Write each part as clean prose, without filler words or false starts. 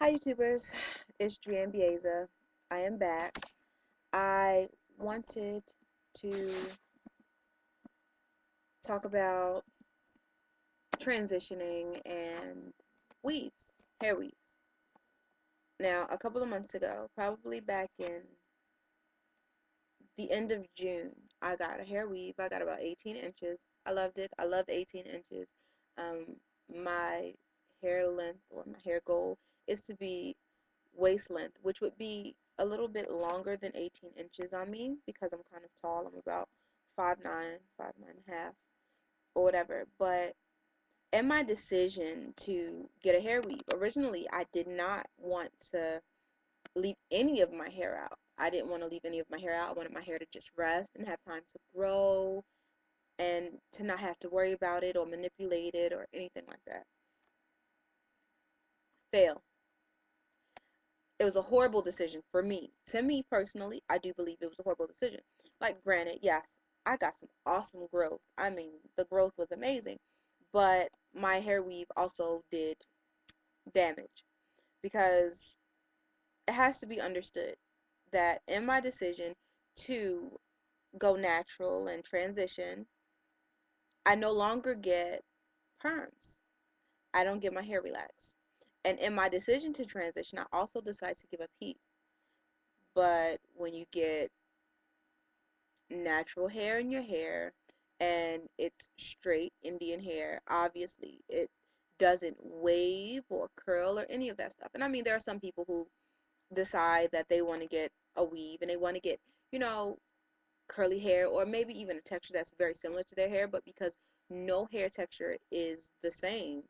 Hi YouTubers, it's Bieza. I am back. I wanted to talk about transitioning and weaves, hair weaves. Now, a couple of months ago, probably back in the end of June, I got a hair weave. I got about 18 inches. I loved it. I love 18 inches. Um, my hair length or my hair goal is to be waist length, which would be a little bit longer than 18 inches on me because I'm kind of tall. I'm about 5'9", 5'9.5", or whatever. But in my decision to get a hair weave, originally I did not want to leave any of my hair out. I didn't want to leave any of my hair out. I wanted my hair to just rest and have time to grow and to not have to worry about it or manipulate it or anything like that. Fail. It was a horrible decision for me. To me personally, I do believe it was a horrible decision. Like, granted, yes, I got some awesome growth. I mean, the growth was amazing, but my hair weave also did damage because it has to be understood that in my decision to go natural and transition, I no longer get perms. I don't get my hair relaxed. And in my decision to transition, I also decide to give up heat. But when you get natural hair in your hair and it's straight Indian hair, obviously it doesn't wave or curl or any of that stuff. And I mean, there are some people who decide that they want to get a weave and they want to get, you know, curly hair or maybe even a texture that's very similar to their hair, but because no hair texture is the same,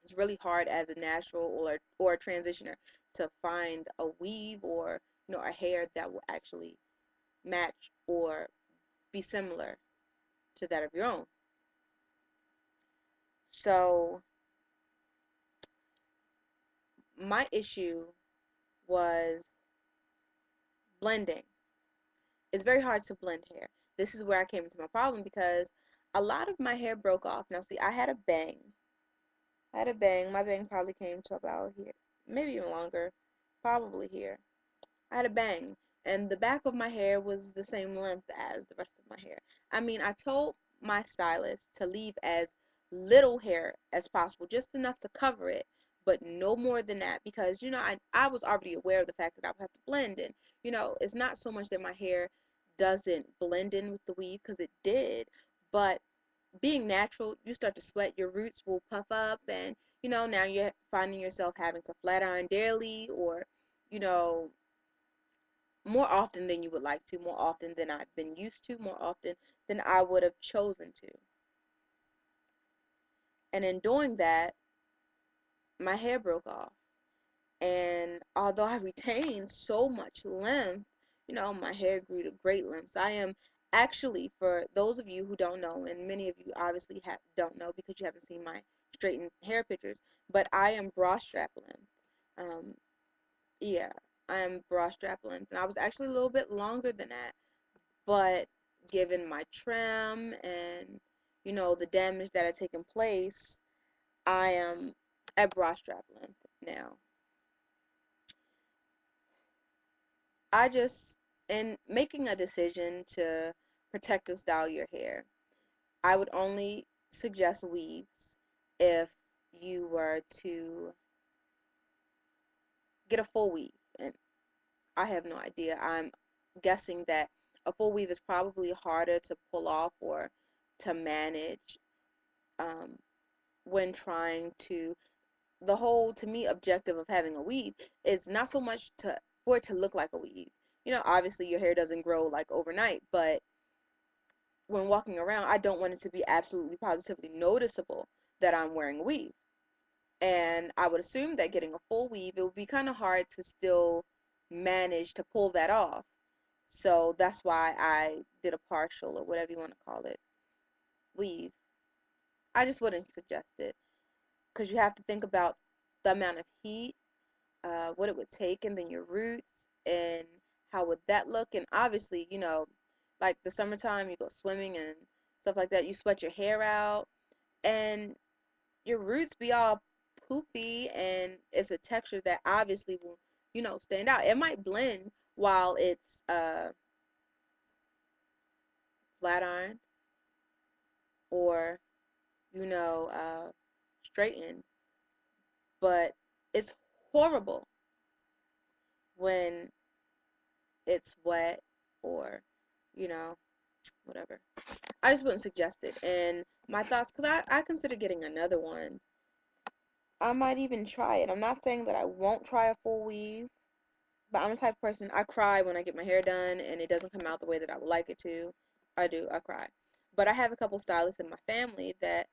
it's really hard as a natural or a transitioner to find a weave or a hair that will actually match or be similar to that of your own. So my issue was blending. It's very hard to blend hair. This is where I came into my problem because a lot of my hair broke off. Now see, I had a bang. I had a bang. My bang probably came to about here, maybe even longer, probably here. I had a bang, and the back of my hair was the same length as the rest of my hair. I mean, I told my stylist to leave as little hair as possible, just enough to cover it, but no more than that because, I was already aware of the fact that I would have to blend in. It's not so much that my hair doesn't blend in with the weave because it did, but being natural, you start to sweat, your roots will puff up, and now you're finding yourself having to flat iron daily or, you know, more often than you would like to, more often than I've been used to, more often than I would have chosen to. And in doing that, my hair broke off. And although I retained so much length, my hair grew to great lengths. I am actually, for those of you who don't know, and many of you obviously don't know because you haven't seen my straightened hair pictures, but I am bra strap length. Um, yeah, I am bra strap length. And I was actually a little bit longer than that. But given my trim and the damage that had taken place, I am at bra strap length now. I just, in making a decision to protective style your hair, I would only suggest weaves if you were to get a full weave. And I have no idea. I'm guessing that a full weave is probably harder to pull off or to manage um, when trying to the whole, to me, objective of having a weave is not so much to for it to look like a weave. Obviously your hair doesn't grow like overnight, but when walking around, I don't want it to be absolutely positively noticeable that I'm wearing a weave. And I would assume that getting a full weave, it would be kind of hard to still manage to pull that off. So that's why I did a partial, or whatever you want to call it, weave. I just wouldn't suggest it because you have to think about the amount of heat, what it would take, and then your roots, and how would that look. And obviously, like the summertime, you go swimming and stuff like that, you sweat your hair out, and your roots be all poofy and it's a texture that obviously will, stand out. It might blend while it's flat iron or, you know, uh, straightened, but it's horrible when it's wet or, you know, whatever. I just wouldn't suggest it. And my thoughts, because I consider getting another one. I might even try it. I'm not saying that I won't try a full weave, but I'm the type of person, I cry when I get my hair done and it doesn't come out the way that I would like it to. I do, I cry. But I have a couple stylists in my family that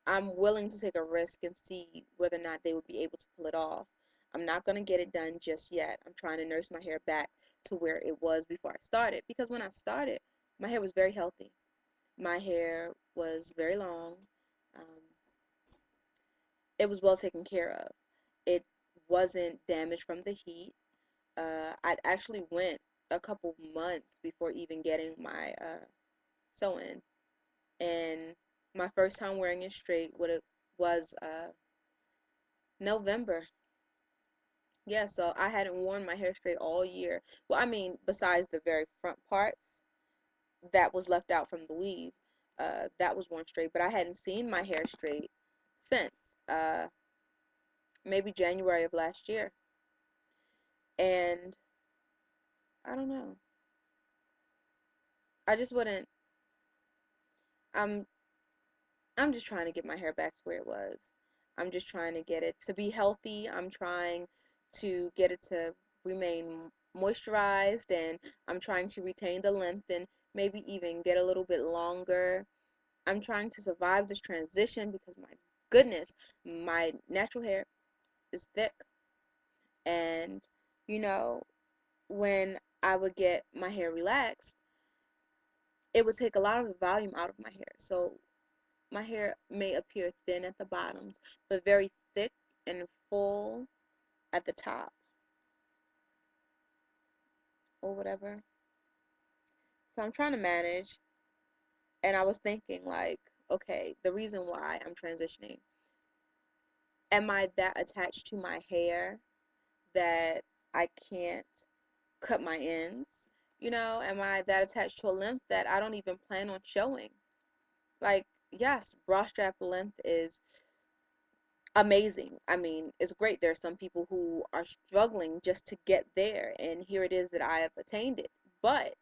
I'm willing to take a risk and see whether or not they would be able to pull it off. I'm not going to get it done just yet. I'm trying to nurse my hair back to where it was before I started. Because when I started, my hair was very healthy. My hair was very long. Um, it was well taken care of. It wasn't damaged from the heat. I'd actually went a couple months before even getting my sew-in. And my first time wearing it straight was November. Yeah, so I hadn't worn my hair straight all year. Well, I mean, besides the very front parts that was left out from the weave, that was worn straight. But I hadn't seen my hair straight since maybe January of last year. And I don't know. I just wouldn't. I'm I'm just trying to get my hair back to where it was. I'm just trying to get it to be healthy. I'm trying to get it to remain moisturized, and I'm trying to retain the length and maybe even get a little bit longer. I'm trying to survive this transition because my goodness, my natural hair is thick. And, you know, when I would get my hair relaxed, it would take a lot of the volume out of my hair. So my hair may appear thin at the bottoms, but very thick and full at the top or whatever. So I'm trying to manage, and I was thinking like, okay, the reason why I'm transitioning, am I that attached to my hair that I can't cut my ends? Am I that attached to a length that I don't even plan on showing? Like, yes, bra strap length is amazing. I mean, it's great. There are some people who are struggling just to get there, and here it is that I have attained it. But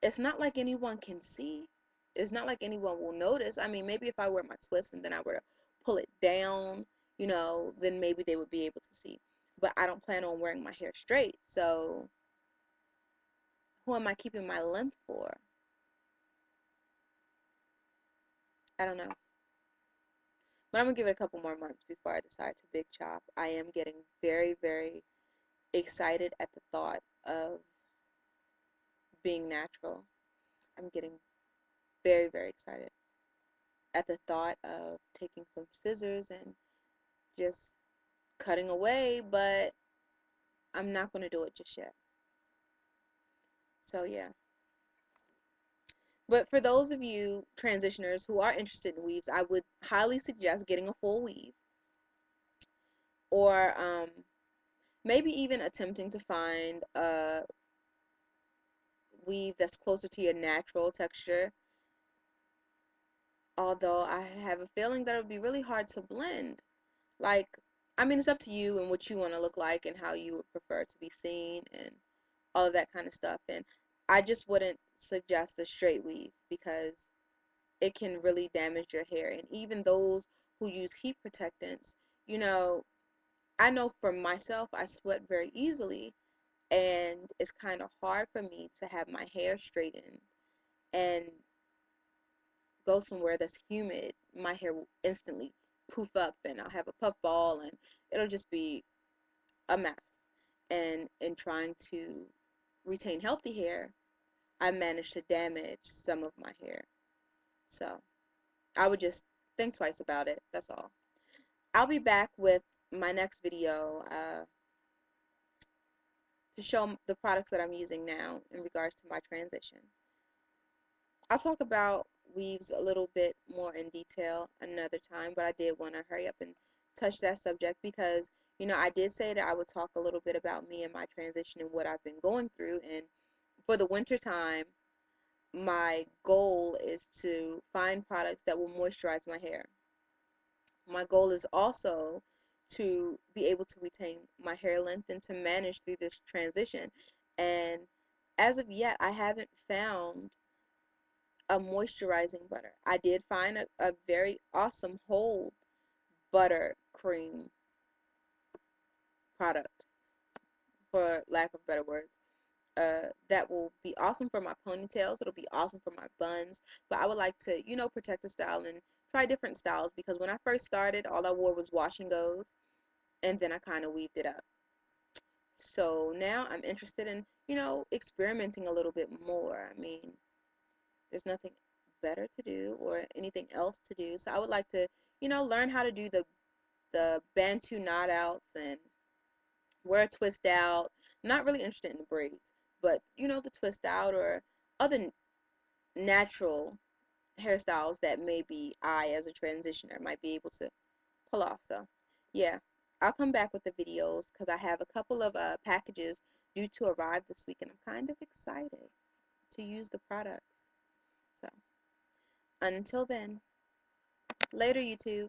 it's not like anyone can see. It's not like anyone will notice. I mean, maybe if I wear my twist and then I were to pull it down, then maybe they would be able to see. But I don't plan on wearing my hair straight. So who am I keeping my length for? I don't know. But I'm gonna give it a couple more months before I decide to big chop. I am getting very, very excited at the thought of being natural. I'm getting very, very excited at the thought of taking some scissors and just cutting away, but I'm not going to do it just yet. So, yeah. But for those of you transitioners who are interested in weaves, I would highly suggest getting a full weave or maybe even attempting to find a weave that's closer to your natural texture. Although I have a feeling that it would be really hard to blend. Like, I mean, it's up to you and what you want to look like and how you would prefer to be seen and all of that kind of stuff. And I just wouldn't suggest a straight weave because it can really damage your hair. And even those who use heat protectants, you know, I know for myself, I sweat very easily, and it's kind of hard for me to have my hair straightened and go somewhere that's humid. My hair will instantly poof up, and I'll have a puff ball, and it'll just be a mess. And in trying to retain healthy hair, I managed to damage some of my hair. So I would just think twice about it. That's all. I'll be back with my next video to show the products that I'm using now in regards to my transition. I'll talk about weaves a little bit more in detail another time, but I did want to hurry up and touch that subject because, you know, I did say that I would talk a little bit about me and my transition and what I've been going through. And for the winter time, my goal is to find products that will moisturize my hair. My goal is also to be able to retain my hair length and to manage through this transition. And as of yet, I haven't found a moisturizing butter. I did find a very awesome whole butter cream product, for lack of better words. That will be awesome for my ponytails. It'll be awesome for my buns. But I would like to, you know, protective style and try different styles because when I first started, all I wore was wash and goes, and then I kind of weaved it up. So now I'm interested in, you know, experimenting a little bit more. I mean, there's nothing better to do or anything else to do. So I would like to, you know, learn how to do the Bantu knot outs and wear a twist out. I'm not really interested in the braids, but you know, the twist out or other natural hairstyles that maybe I, as a transitioner, might be able to pull off. So, yeah, I'll come back with the videos because I have a couple of packages due to arrive this week, and I'm kind of excited to use the products. So, until then, later, YouTube.